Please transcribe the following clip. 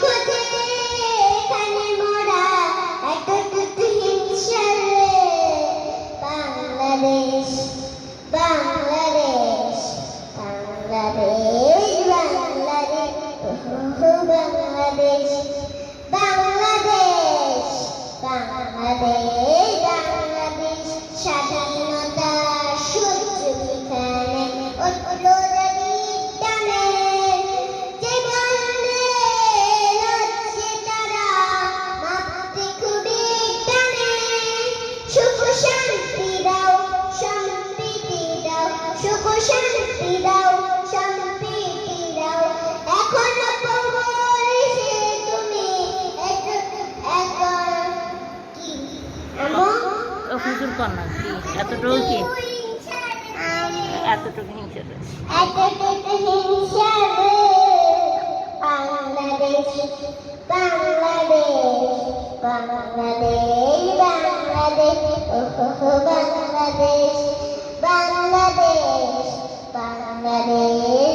খোঁজে এখানে মোরা এতটুকু হিংসা রে। বাংলাদেশ বাংলাদেশ বাংলাদেশ বাংলাদেশ বাংলাদেশ বাংলাদেশ বাংলাদেশ বাংলাদেশ স্বাধীনতা সূর্য এখানে উঠল রানীর টানে। যে বন্দে লড়ছে তারা মাপতে খুবই টানে। সুখ শান্তি দাও সম্প্রীতি দাও, সুখ শান্তি দাও সম্প্রীতি দাও। এখনো পড়ছে তুমি কি হুজুর কন্যা কি এতটুকু কি এতটুকু হিংসা রয়েছে। এতটুকু হিংসা রে। বাংলাদেশ বাংলাদেশ বাংলাদেশ বাংলাদেশ বাংলাদেশ বাংলাদেশ বাংলাদেশ